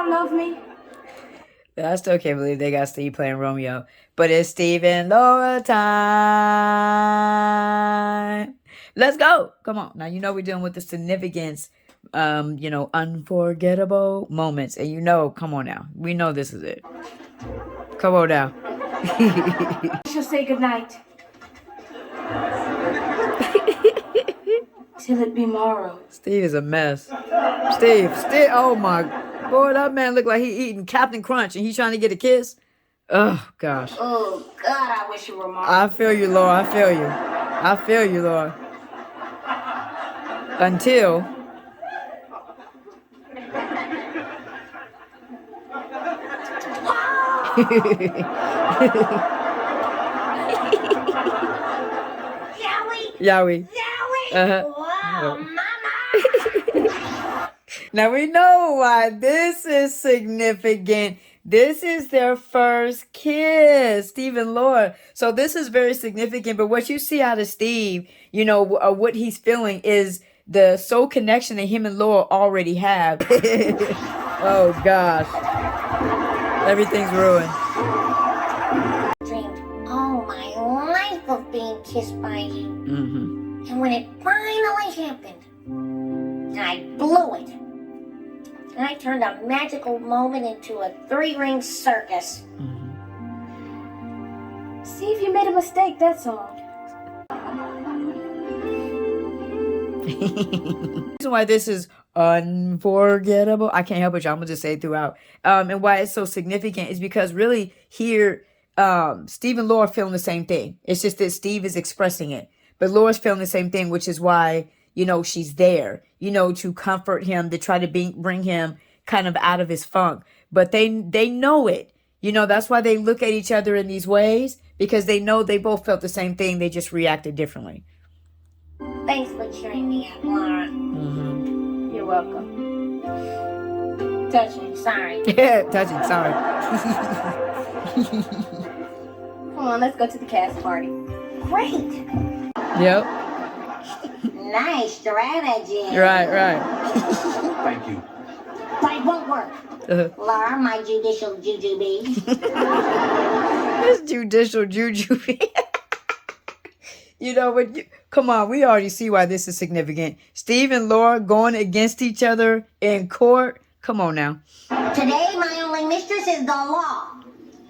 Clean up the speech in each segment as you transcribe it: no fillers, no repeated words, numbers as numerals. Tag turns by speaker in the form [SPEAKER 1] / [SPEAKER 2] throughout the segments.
[SPEAKER 1] not love me?
[SPEAKER 2] I still can't believe they got Steve playing Romeo. But it's Steve and Laura time. Let's go. Come on. Now, you know we're dealing with the significance, unforgettable moments. And come on now. We know this is it. Come on now.
[SPEAKER 1] She'll say goodnight. Till it be morrow.
[SPEAKER 2] Steve is a mess. Steve, oh my, boy, that man look like he eating Captain Crunch and he's trying to get a kiss. Oh, gosh.
[SPEAKER 1] Oh, God, I wish you were mom.
[SPEAKER 2] I feel you, Laura. I feel you, Laura. Until... Yowie.
[SPEAKER 1] Wow, mama.
[SPEAKER 2] Now we know why this is significant. This is their first kiss, Steve and Laura. So this is very significant. But what you see out of Steve, what he's feeling is the soul connection that him and Laura already have. Oh, gosh. Everything's ruined.
[SPEAKER 3] Dreamed all my life of being kissed by you.
[SPEAKER 2] Mm-hmm.
[SPEAKER 3] And when it finally happened, I blew it. And I turned a magical moment into a 3-ring circus.
[SPEAKER 2] Mm-hmm.
[SPEAKER 1] Steve, you made a mistake, that's all.
[SPEAKER 2] The reason why this is unforgettable, I can't help it, y'all. I'm gonna just say it throughout. And why it's so significant is because really here, Steve and Laura feeling the same thing. It's just that Steve is expressing it, but Laura's feeling the same thing, which is why she's there, to comfort him, to try to bring him kind of out of his funk. But they know it. That's why they look at each other in these ways, because they know they both felt the same thing. They just reacted differently.
[SPEAKER 3] Thanks for cheering me up, Laura.
[SPEAKER 2] Mm-hmm.
[SPEAKER 1] You're welcome.
[SPEAKER 3] Touching, sorry.
[SPEAKER 2] Yeah, touching, sorry.
[SPEAKER 1] Come on, let's go to the cast party.
[SPEAKER 3] Great.
[SPEAKER 2] Yep.
[SPEAKER 3] Nice strategy.
[SPEAKER 2] Right.
[SPEAKER 4] Thank you.
[SPEAKER 3] But it won't work. Laura, my judicial jujube.
[SPEAKER 2] This judicial juju. Come on, we already see why this is significant. Steve and Laura going against each other in court. Come on now.
[SPEAKER 3] Today, my only mistress is the law.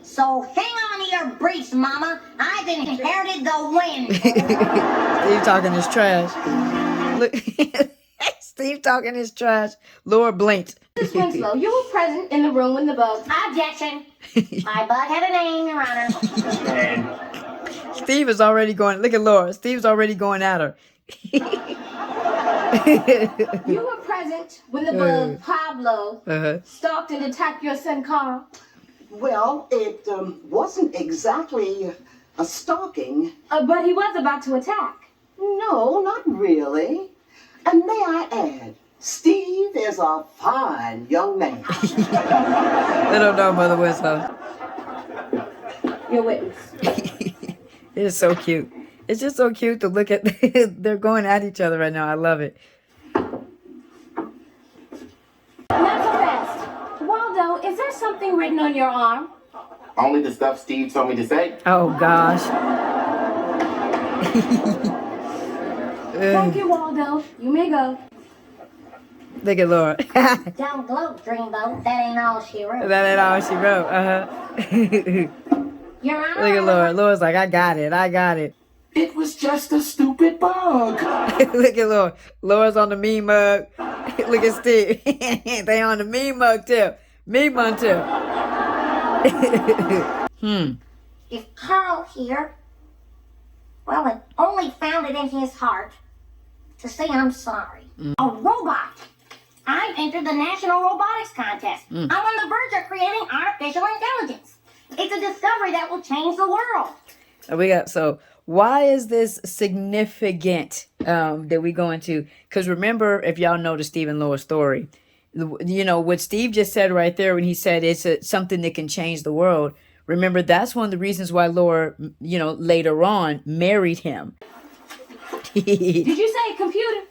[SPEAKER 3] So hang on to your briefs, Mama. I've inherited the wind.
[SPEAKER 2] Steve talking his trash. Look, Steve talking his trash. Laura blinked.
[SPEAKER 1] Mrs. Winslow, you were present in the room when the bug...
[SPEAKER 3] Objection. My bug had a name, Your Honor.
[SPEAKER 2] Steve is already going. Look at Laura. Steve's already going at her.
[SPEAKER 1] You were present when the bug, Pablo, stalked and attacked your son, Carl.
[SPEAKER 5] Well, it wasn't exactly a stalking.
[SPEAKER 1] But he was about to attack.
[SPEAKER 5] No, not really. And may I add, Steve is a fine young man.
[SPEAKER 2] They don't know, Mother Winslow.
[SPEAKER 1] Your witness.
[SPEAKER 2] It is so cute. It's just so cute to look at. They're going at each other right now. I love it.
[SPEAKER 1] Not so fast. Waldo, is there something written on your arm?
[SPEAKER 4] Only the stuff Steve told me to say.
[SPEAKER 2] Oh, gosh.
[SPEAKER 1] Thank you, Waldo. You may go.
[SPEAKER 2] Look at Laura.
[SPEAKER 3] Don't gloat, Dreamboat. That ain't all she wrote.
[SPEAKER 2] That ain't all she wrote.
[SPEAKER 3] Your Honor.
[SPEAKER 2] Look at Laura. Laura's like, I got it.
[SPEAKER 4] It was just a stupid bug.
[SPEAKER 2] Look at Laura. Laura's on the meme mug. Look at Steve. They on the meme mug too. Meme one too.
[SPEAKER 3] If Carl here, well, it only found it in his heart to say I'm sorry. A robot. I've entered the National Robotics Contest. I'm on the verge of creating artificial intelligence. It's a discovery that will change the world.
[SPEAKER 2] So why is this significant that we go into? Because remember, if y'all know the Steve and Laura story, what Steve just said right there when he said it's something that can change the world. Remember, that's one of the reasons why Laura, later on married him.
[SPEAKER 1] Did you say computer?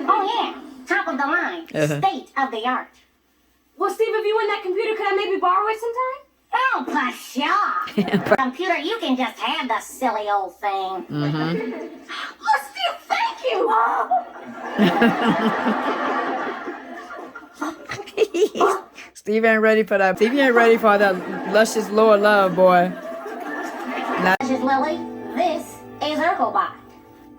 [SPEAKER 3] Oh, yeah. Top of the line. State of the art.
[SPEAKER 1] Well, Steve, if you win that computer, could I maybe borrow it sometime?
[SPEAKER 3] Oh, pshaw. Computer, you can just have the silly old thing.
[SPEAKER 1] Oh, Steve, thank you.
[SPEAKER 2] Steve ain't ready for that. Steve ain't ready for that luscious Lord love, boy.
[SPEAKER 3] This is Lily. This is Urkelbot.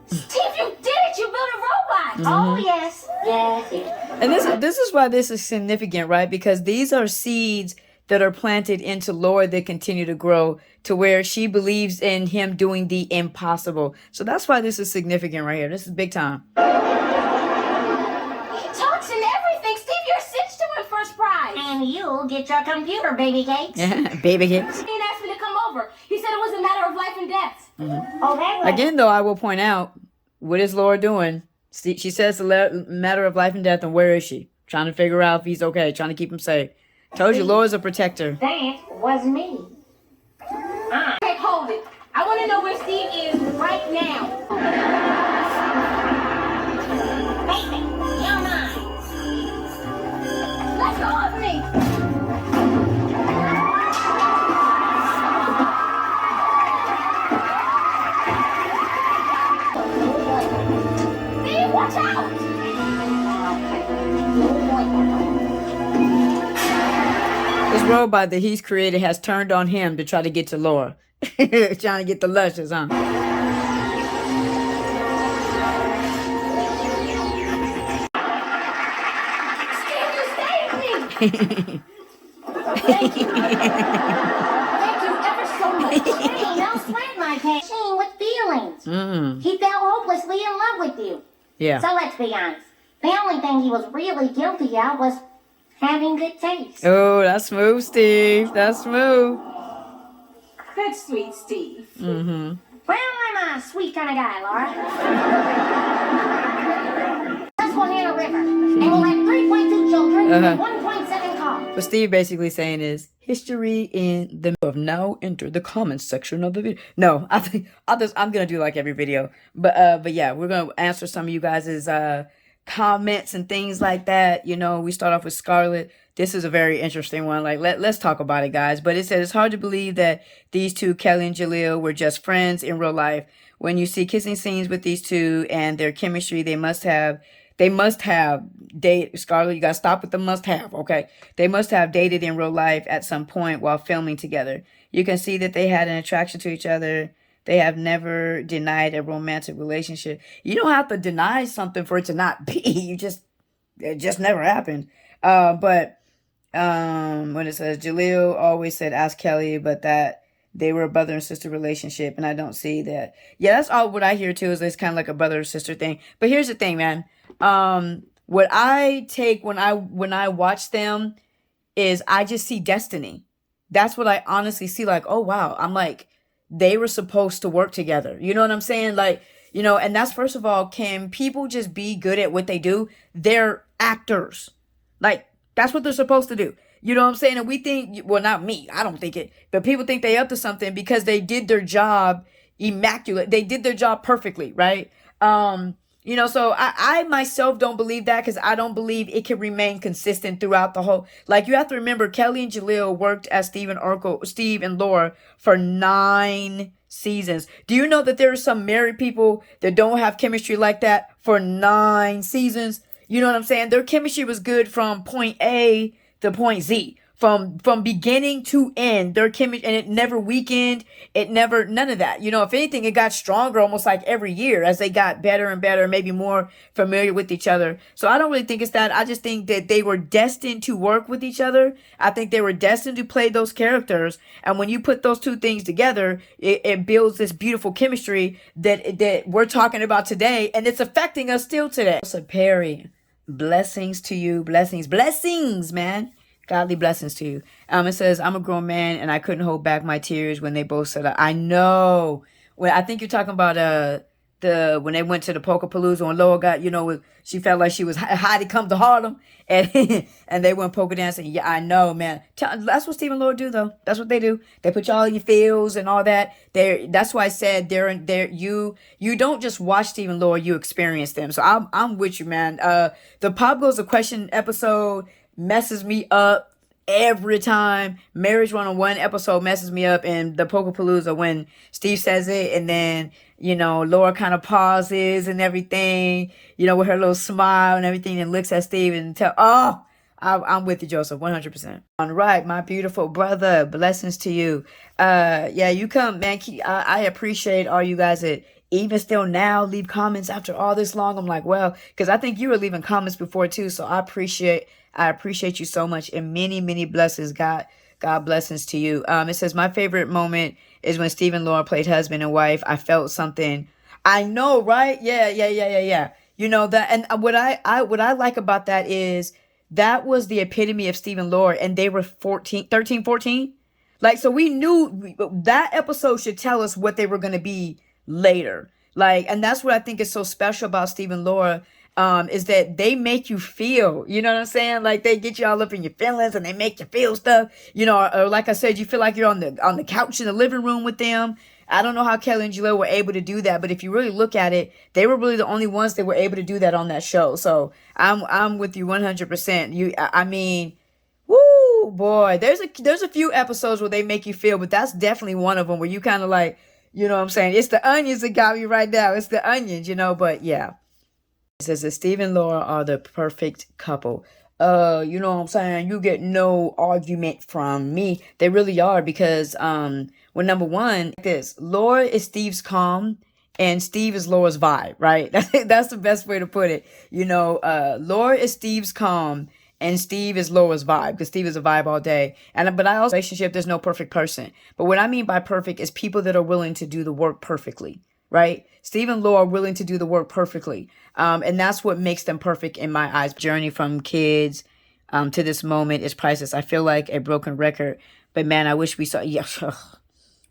[SPEAKER 1] Steve, you did it. You built a robot.
[SPEAKER 3] Oh, yes. Yes, yes.
[SPEAKER 2] And this is why this is significant, right? Because these are seeds that are planted into Laura that continue to grow to where she believes in him doing the impossible. So that's why this is significant right here. This is big time.
[SPEAKER 1] He talks and everything. Steve, you're cinched to win first prize.
[SPEAKER 3] And you'll get your computer, baby cakes.
[SPEAKER 2] Baby hips.
[SPEAKER 1] He didn't ask me to come over. He said it was a matter of life and death.
[SPEAKER 3] Oh, that way.
[SPEAKER 2] Again, though, I will point out, what is Laura doing? She says it's a matter of life and death, and where is she? Trying to figure out if he's okay, trying to keep him safe. Told you, Laura's a protector.
[SPEAKER 3] That was me.
[SPEAKER 1] Okay, hold it. I want to know where Steve is right now.
[SPEAKER 3] Baby, you're mine.
[SPEAKER 1] Let go of me. Steve, watch out.
[SPEAKER 2] This robot that he's created has turned on him to try to get to Laura. Trying to get the luscious, huh?
[SPEAKER 1] Steve, you saved me.
[SPEAKER 3] Thank you.
[SPEAKER 1] Thank you ever so much.
[SPEAKER 3] Hey, no sweat, my machine with feelings. He fell hopelessly in love with you.
[SPEAKER 2] Yeah.
[SPEAKER 3] So let's be honest. The only thing he was really guilty of was having good taste.
[SPEAKER 2] Oh, that's smooth, Steve. That's smooth.
[SPEAKER 1] That's sweet, Steve.
[SPEAKER 3] Well, I'm a sweet kind of guy, Laura. Susquehanna River. And we'll have 3.2 children and 1.7 cars.
[SPEAKER 2] What Steve basically saying is history in the of now enter the comments section of the video. No, I think I'm gonna do like every video. But yeah, we're gonna answer some of you guys' comments and things like that. You know, we start off with Scarlett. This is a very interesting one. Like, let's talk about it, guys. But it says, it's hard to believe that these two, Kelly and Jaleel, were just friends in real life. When you see kissing scenes with these two and their chemistry, they must have dated. Scarlett, you got to stop with the must have, okay? They must have dated in real life at some point while filming together. You can see that they had an attraction to each other. They have never denied a romantic relationship. You don't have to deny something for it to not be. It just never happened. But when it says Jaleel always said ask Kelly, but that they were a brother and sister relationship, and I don't see that. Yeah, that's all what I hear too, is it's kind of like a brother or sister thing. But here's the thing, man. What I take when I watch them is I just see destiny. That's what I honestly see. Like, oh wow, I'm like, they were supposed to work together. You know what I'm saying? Like, you know, and that's, first of all, can people just be good at what they do? They're actors. Like, that's what they're supposed to do. You know what I'm saying? And we think, well, not me, I don't think it, but people think they up to something because they did their job immaculate. They did their job perfectly, right? You know, so I myself don't believe that, because I don't believe it can remain consistent throughout the whole. Like, you have to remember, Kelly and Jaleel worked as Steve and Laura for 9 seasons. Do you know that there are some married people that don't have chemistry like that for 9 seasons? You know what I'm saying? Their chemistry was good from point A to point Z. From beginning to end, their chemistry, and it never weakened. It never, none of that. You know, if anything, it got stronger almost like every year as they got better and better, maybe more familiar with each other. So I don't really think it's that. I just think that they were destined to work with each other. I think they were destined to play those characters. And when you put those two things together, it builds this beautiful chemistry that we're talking about today. And it's affecting us still today. So Perry, blessings to you. Blessings, man. Godly blessings to you. It says, I'm a grown man and I couldn't hold back my tears when they both said, I know. Well, I think you're talking about when they went to the Polka-Palooza and Lola got, you know, she felt like she was Heidi come to Harlem, and and they went polka dancing. Yeah, I know, man. That's what Steve and Laura do, though. That's what they do. They put y'all in your feels and all that. That's why I said you don't just watch Steve and Laura, you experience them. So I'm with you, man. The Pop Goes the Question episode, messes me up every time. Marriage 101 episode messes me up, and the Pokapalooza when Steve says it, and then, you know, Laura kind of pauses and everything, you know, with her little smile and everything, and looks at Steve and I'm with you, Joseph, 100%. All right, my beautiful brother, blessings to you. Yeah, you come, man. I appreciate all you guys that even still now leave comments after all this long. I'm like, well, because I think you were leaving comments before too. So I appreciate you so much, and many, many blessings. God blessings to you. It says my favorite moment is when Steve and Laura played husband and wife. I felt something. I know, right? Yeah. You know that, and what I like about that is that was the epitome of Steve and Laura, and they were 13, 14. Like, so we knew that episode should tell us what they were going to be later. Like, and that's what I think is so special about Steve and Laura, is that they make you feel, you know what I'm saying? Like, they get you all up in your feelings and they make you feel stuff, you know, or like I said, you feel like you're on the couch in the living room with them. I don't know how Kelly and Jaleel were able to do that, but if you really look at it, they were really the only ones that were able to do that on that show. So I'm with you 100%. I mean, woo, boy, there's a few episodes where they make you feel, but that's definitely one of them where you kind of like, you know what I'm saying? It's the onions that got me right now. It's the onions, you know, but yeah. It says that Steve and Laura are the perfect couple. You know what I'm saying? You get no argument from me. They really are, because well, number one, Laura is Steve's calm and Steve is Laura's vibe, right? That's the best way to put it. You know, Laura is Steve's calm and Steve is Laura's vibe, because Steve is a vibe all day. But I also, relationship, there's no perfect person. But what I mean by perfect is people that are willing to do the work perfectly, right? Steve and Laura are willing to do the work perfectly. And that's what makes them perfect in my eyes. Journey from kids to this moment is priceless. I feel like a broken record, but man, I wish we saw, yeah,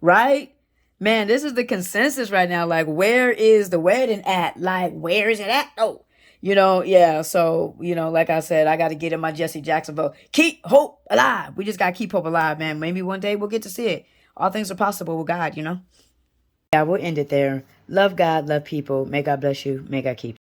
[SPEAKER 2] right? Man, this is the consensus right now. Like, where is the wedding at? Like, where is it at? Oh, you know, yeah. So, you know, like I said, I got to get in my Jesse Jackson vote. Keep hope alive. We just got to keep hope alive, man. Maybe one day we'll get to see it. All things are possible with God, you know? Yeah, we'll end it there. Love God, love people. May God bless you. May God keep you.